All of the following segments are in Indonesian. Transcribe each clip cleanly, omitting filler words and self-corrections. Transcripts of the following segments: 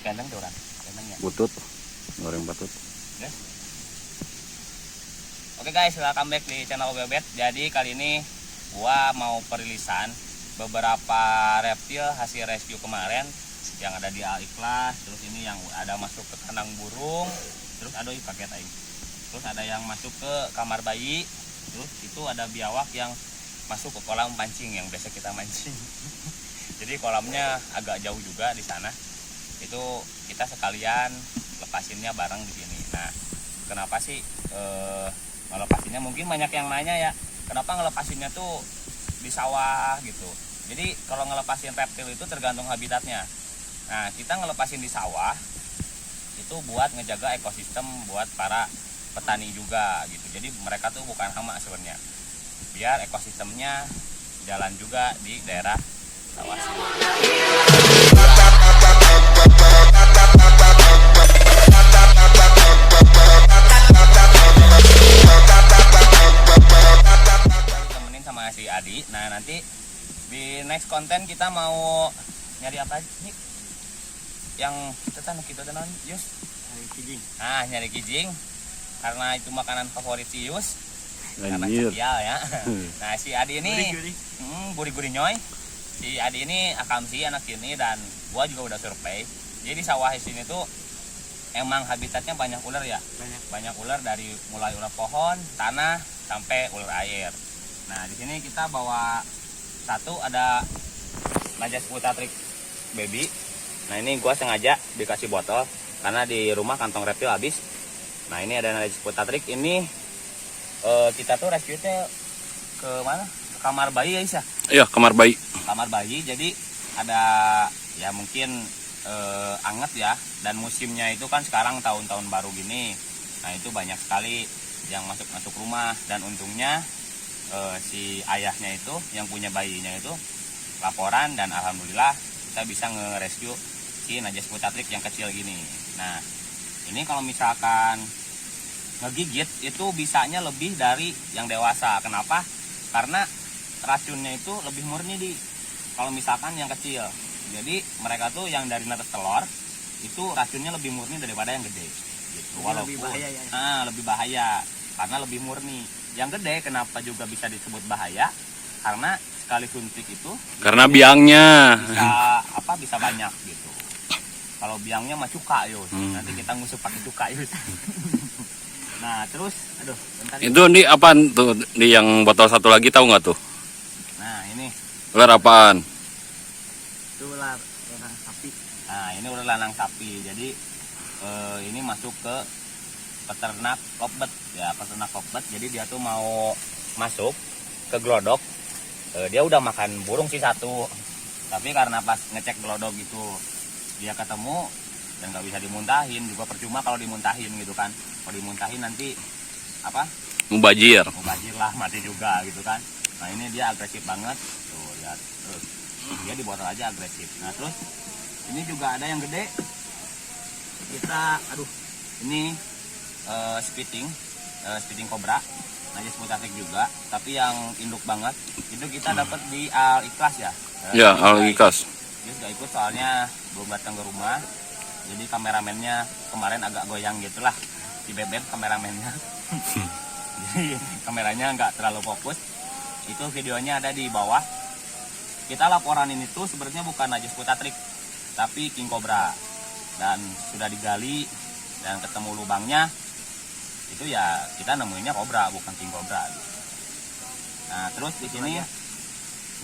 kenteng tuh kan, kentengnya. Butut, goreng butut. Oke. Oke guys, welcome back di channel Bebet. Jadi kali ini gua mau perilisan beberapa reptil hasil rescue kemarin yang ada di Al-Ikhlas. Terus ini yang ada masuk ke kandang burung. Terus ada paket aing. Terus ada yang masuk ke kamar bayi. Terus itu ada biawak yang masuk ke kolam pancing yang biasa kita mancing. Jadi kolamnya agak jauh juga di sana. Itu kita sekalian lepasinnya bareng di sini. Nah, kenapa sih ngelepasinnya? Mungkin banyak yang nanya ya, kenapa ngelepasinnya tuh di sawah gitu. Jadi kalau ngelepasin reptil itu tergantung habitatnya. Nah, kita ngelepasin di sawah itu buat ngejaga ekosistem buat para petani juga gitu. Jadi mereka tuh bukan hama sebenarnya. Biar ekosistemnya jalan juga di daerah sawah. Temenin sama si Adi. Nah, nanti di next konten kita mau nyari apa nih? Yang kita tenan Yus. Nyari kijing. Ah, nyari kijing. Karena itu makanan favorit si Yus. Karena spesial ya. Nah, si Adi ini gurih-gurih nyoy. Si Adi ini akamsi anak sini dan gua juga udah survei. Jadi di sawah sini tuh emang habitatnya banyak ular ya. Banyak ular dari mulai ular pohon, tanah sampai ular air. Nah, di sini kita bawa satu ada Najas Putatrik baby. Nah, ini gua sengaja dikasih botol karena di rumah kantong reptil habis. Nah, ini ada Najas Putatrik ini kita tuh rescue-nya ke mana? Ke kamar bayi ya, Isa? Iya, kamar bayi. Kamar bayi, jadi ada ya mungkin anget ya, dan musimnya itu kan sekarang tahun-tahun baru gini. Nah, itu banyak sekali yang masuk rumah, dan untungnya si ayahnya itu yang punya bayinya itu laporan, dan alhamdulillah kita bisa nge-rescue si Najas Putatrik yang kecil gini. Nah, ini kalau misalkan ngegigit itu bisanya lebih dari yang dewasa. Kenapa? Karena racunnya itu lebih murni kalau misalkan yang kecil. Jadi mereka tuh yang dari netes telur itu racunnya lebih murni daripada yang gede gitu. Walaupun lebih bahaya ya. Lebih bahaya karena lebih murni. Yang gede kenapa juga bisa disebut bahaya? Karena sekali suntik itu karena biangnya bisa banyak gitu. Kalau biangnya mah cuka yus. Nanti kita ngusuk pakai cuka yus. Nah, terus bentar itu di apaan tuh, di yang botol satu lagi tahu nggak tuh? Nah, ini Ular apaan? itu ular lanang sapi. Nah, ini ular lanang sapi. Jadi ini masuk ke peternak lovebird ya, peternak lovebird. Jadi dia tuh mau masuk ke glodok. Dia udah makan burung sih satu. Tapi karena pas ngecek glodok itu dia ketemu dan nggak bisa dimuntahin, juga percuma kalau dimuntahin gitu kan. Kalau dimuntahin nanti Mubajir lah, mati juga gitu kan. Nah, ini dia agresif banget tuh, lihat. Terus dia di botol aja agresif. Nah, terus ini juga ada yang gede. Kita ini spitting cobra Najas Putatrik juga, tapi yang induk banget itu kita dapat di Al-Ikhlas ya. Ya, Al-Ikhlas. Dia sudah ikut soalnya belum datang ke rumah. Jadi kameramennya kemarin agak goyang gitulah, si Bebet kameramennya. Jadi kameranya nggak terlalu fokus. Itu videonya ada di bawah. Kita laporan ini tuh sebenarnya bukan Najas Putatrik, tapi king cobra. Dan sudah digali dan ketemu lubangnya, itu ya kita nemuinnya kobra bukan king cobra. Nah, terus di sini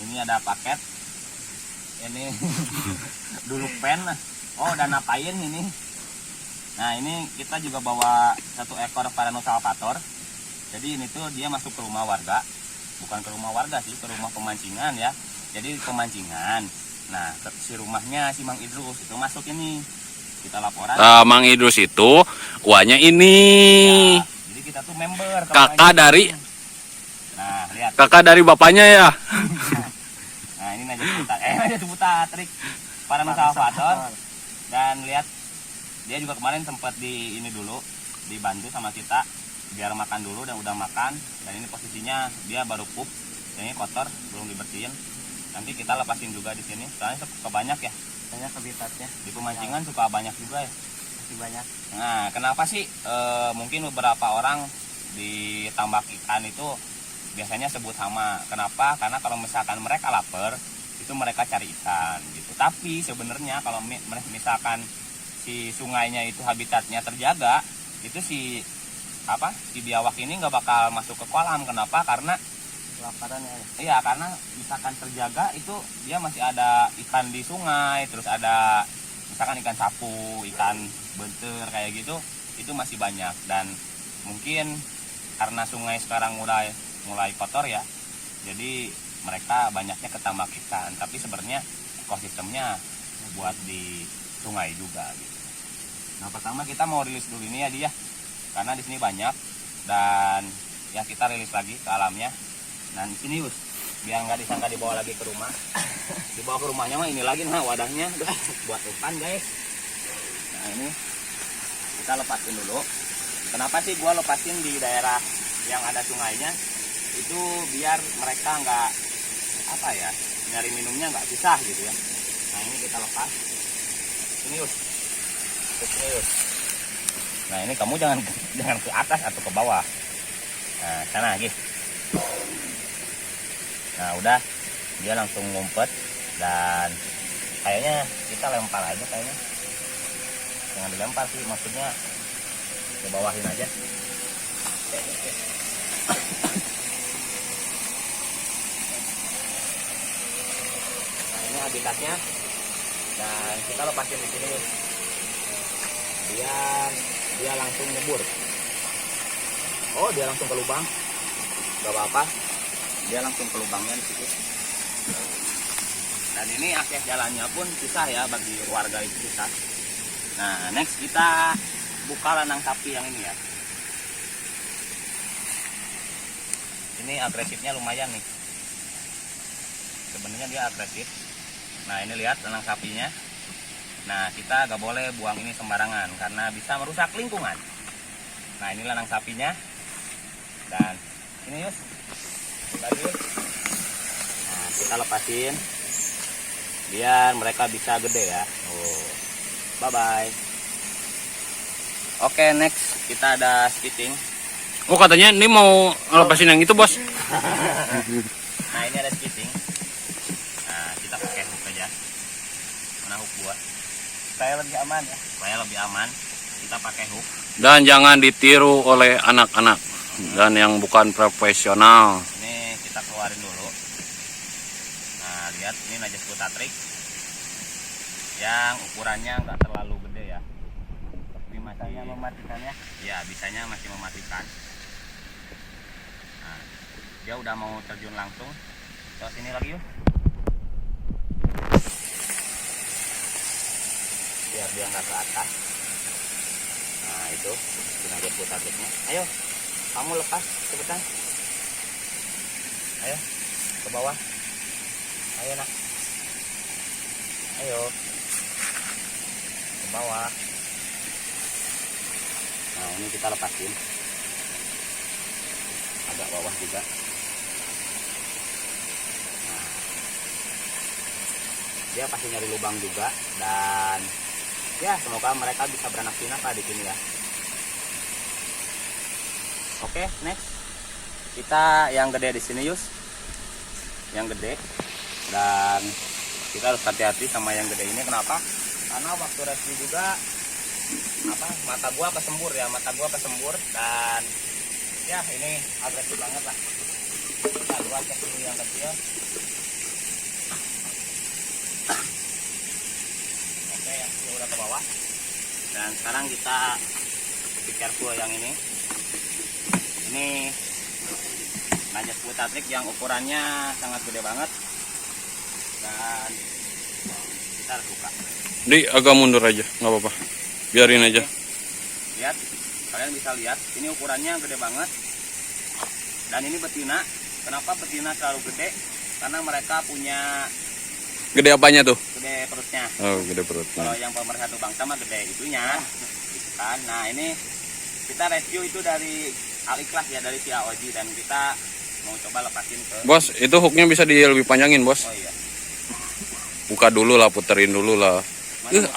ini ada paket. Ini dulu pen. Oh, dan ngapain ini? Nah, ini kita juga bawa satu ekor Varanus salvator. Jadi ini tuh dia masuk ke rumah warga. Bukan ke rumah warga sih, ke rumah pemancingan ya. Jadi pemancingan. Nah, si rumahnya si Mang Idrus itu masuk ini. Kita laporan. Mang Idrus itu uangnya ini. Ya, jadi kita tuh member. Kakak dari. Nah, lihat. Kakak dari bapaknya ya. Nah, ini Najas Putatrik Varanus salvator. Dan lihat, dia juga kemarin sempat dibantu sama kita biar makan dulu, dan udah makan. Dan ini posisinya dia baru pup, ini kotor belum dibersihin. Nanti kita lepasin juga di sini, soalnya kebanyak ya. banyak habitatnya. Di pemancingan suka banyak juga ya. Masih banyak. Nah, kenapa sih mungkin beberapa orang di tambak ikan itu biasanya sebut hama? Kenapa? Karena kalau misalkan mereka lapar, itu mereka cari ikan gitu. Tapi sebenarnya kalau misalkan si sungainya itu habitatnya terjaga, itu si biawak ini nggak bakal masuk ke kolam. Kenapa? Karena Kelaparan ya. iya, karena misalkan terjaga itu dia masih ada ikan di sungai, terus ada misalkan ikan sapu, ikan bentur kayak gitu, itu masih banyak. Dan mungkin karena sungai sekarang mulai kotor ya, jadi mereka banyaknya ketambak ikan. Tapi sebenarnya ekosistemnya buat di sungai juga gitu. Nah, pertama kita mau rilis dulu ini ya dia, karena di sini banyak, dan ya kita rilis lagi ke alamnya. Dan di sini biar nggak disangka dibawa lagi ke rumah. Dibawa ke rumahnya mah ini lagi nah wadahnya buat umpan guys. Nah ini kita lepasin dulu. Kenapa sih gua lepasin di daerah yang ada sungainya? Itu biar mereka nggak nyari minumnya nggak susah gitu ya. Nah ini kita lepas. Ini Sini Nah ini kamu jangan ke atas atau ke bawah. Nah sana lagi. Nah udah, dia langsung ngumpet, dan kayaknya kita lempar aja kayaknya. Jangan dilempar sih, maksudnya ke bawahin aja. Nah ini habitatnya, dan kita lepasin di sini. Dia langsung nyebur. Oh dia langsung ke lubang, gak apa-apa. Dia langsung ke lubangnya di situ. Dan ini akses jalannya pun susah ya, bagi warga itu susah. Nah next kita buka lanang sapi yang ini ya. Ini agresifnya lumayan nih. Sebenarnya dia agresif. Nah ini lihat lanang sapinya. Nah kita gak boleh buang ini sembarangan karena bisa merusak lingkungan. Nah ini lanang sapinya. Dan ini lagi. Nah kita lepasin biar mereka bisa gede ya. Bye bye. Oke, next kita ada skiting. Oh katanya ini mau ngelepasin yang itu bos. Nah ini ada skiting. Nah kita pakai hook aja. Mana hook gua? Supaya lebih aman ya. Supaya lebih aman kita pakai hook. Dan jangan ditiru oleh anak-anak dan yang bukan profesional. Ini kita keluarin dulu. Nah lihat ini Najas Putatrik yang ukurannya nggak terlalu gede ya, tapi masih mematikan ya. Ya bisanya masih mematikan. Nah, dia udah mau terjun langsung ke sini lagi yuk, biar dia nggak ke atas. Nah itu Najas Putatriknya. Ayo kamu lepas cepetan. Ayo ke bawah. Ayo nak. Ayo ke bawah. Nah ini kita lepasin. Agak bawah juga. Nah, dia pasti nyari lubang juga, dan ya semoga mereka bisa beranak pinak di sini ya. Oke, next kita yang gede di sini Yus, yang gede. Dan kita harus hati-hati sama yang gede ini. Kenapa? Karena waktu rescue juga mata gua kesembur dan ya ini agresif banget lah. Kita gua cek dulu yang kecil. Oke, yang kecil udah ke bawah. Dan sekarang kita be careful yang ini. Ini Najas Putatrik yang ukurannya sangat gede banget. Dan kita harus buka. Di agak mundur aja, nggak apa-apa. Biarin aja. Lihat, kalian bisa lihat, ini ukurannya gede banget. Dan ini betina. Kenapa betina terlalu gede? Karena mereka punya Gede apanya tuh? gede perutnya. Oh, gede perutnya. Kalau yang pemersatu bangsa mah gede itunya, gitu kan. Nah ini kita rescue itu dari Al-Ikhlas ya, dari Via Oji, dan kita mau coba lepasin ke. Bos, itu hooknya bisa lebih panjangin bos. Oh iya. buka dulu lah, puterin dulu lah.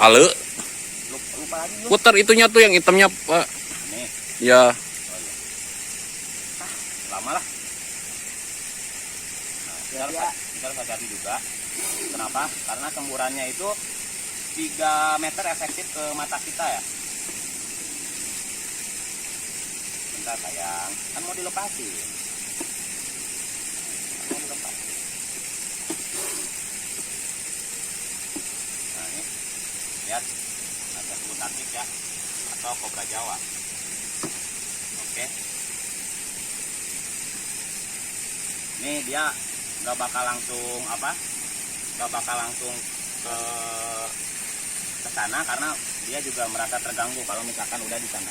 Ale, Lupa lagi yuk. puter itunya tuh yang hitamnya, Pak. Nih, Ya, lama lah. Nah, kita harus hati-hati juga. Kenapa? Karena semburannya itu 3 meter efektif ke mata kita ya. Bentar sayang, kan mau dilepasin. Mau dilepasin. Nah ini, lihat ada butakik ya, atau kobra Jawa. Oke. Ini dia nggak bakal langsung ke sana karena dia juga merasa terganggu kalau misalkan udah di sana.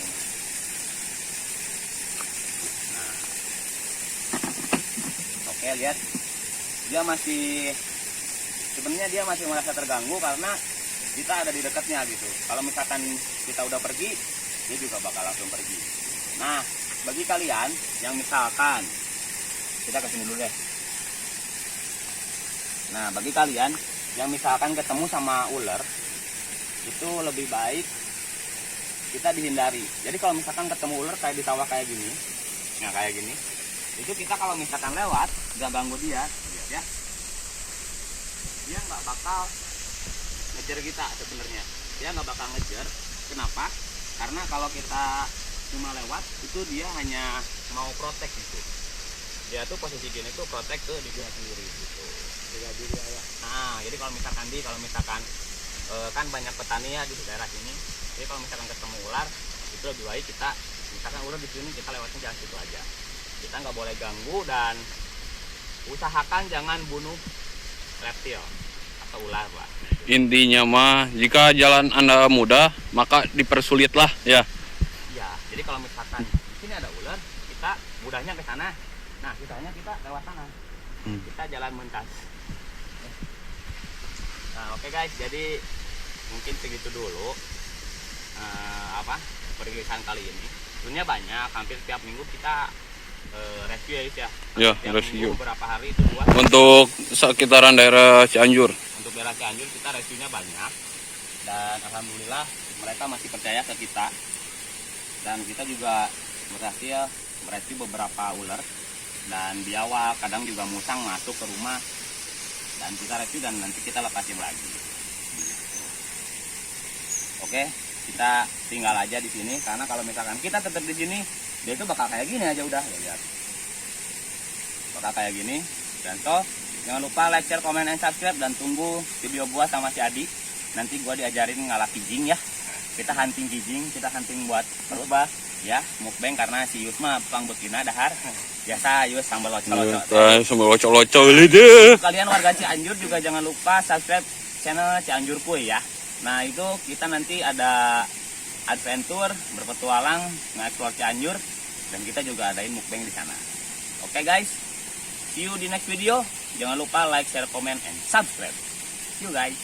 Nah, oke, lihat dia sebenarnya masih merasa terganggu karena kita ada di dekatnya gitu. Kalau misalkan kita udah pergi, dia juga bakal langsung pergi. Nah, bagi kalian yang misalkan kita kesini dulu deh. Nah, bagi kalian yang misalkan ketemu sama ular, itu lebih baik kita dihindari. Jadi kalau misalkan ketemu ular kayak di sawah kayak gini, nah kayak gini, itu kita kalau misalkan lewat, gak ganggu dia, lihat ya, dia nggak bakal ngejar kita sebenarnya. Dia nggak bakal ngejar. Kenapa? Karena kalau kita cuma lewat, itu dia hanya mau protek gitu. Dia tuh posisi gini tuh protek ke diri sendiri gitu. Nah, jadi kalau misalkan kan banyak petani ya di daerah sini. Jadi kalau misalkan ketemu ular, itu lebih baik kita misalkan ular di sini, kita lewatnya jalan situ aja. Kita nggak boleh ganggu dan usahakan jangan bunuh reptil atau ular lah. intinya mah jika jalan Anda mudah, maka dipersulitlah ya. Iya, jadi kalau misalkan di sini ada ular, kita mudahnya ke sana. Nah, sisanya kita lewat sana. Kita jalan mentas. Nah, oke guys, jadi mungkin segitu dulu perilisan kali ini. Sebenarnya banyak, hampir tiap minggu kita review ya. Ya, tiap review. minggu berapa hari itu buat. Untuk sekitaran daerah Cianjur. Untuk daerah Cianjur kita reviewnya banyak. Dan alhamdulillah mereka masih percaya ke kita. Dan kita juga berhasil mereview beberapa ular dan biawak, kadang juga musang masuk ke rumah. Dan kita review dan nanti kita lepasin lagi. Oke, kita tinggal aja di sini karena kalau misalkan kita tetap di sini, dia itu bakal kayak gini aja udah, lihat. Bakal kayak gini. Dan jangan lupa like, share, comment, and subscribe dan tunggu video gua sama si Adi. Nanti gua diajarin ngalah kijing ya. Kita hunting kijing, kita hunting buat perubah ya, mukbang karena si Yusma tukang betina dahar. Biasa Yus sambal locok. Sambal locok lidah. Kalian warga Cianjur juga jangan lupa subscribe channel Cianjur Kuy ya. Nah, itu kita nanti ada adventure, berpetualang, nge-explore Cianjur dan kita juga adain mukbang di sana. Oke guys, see you di next video. Jangan lupa like, share, comment, and subscribe. See you guys.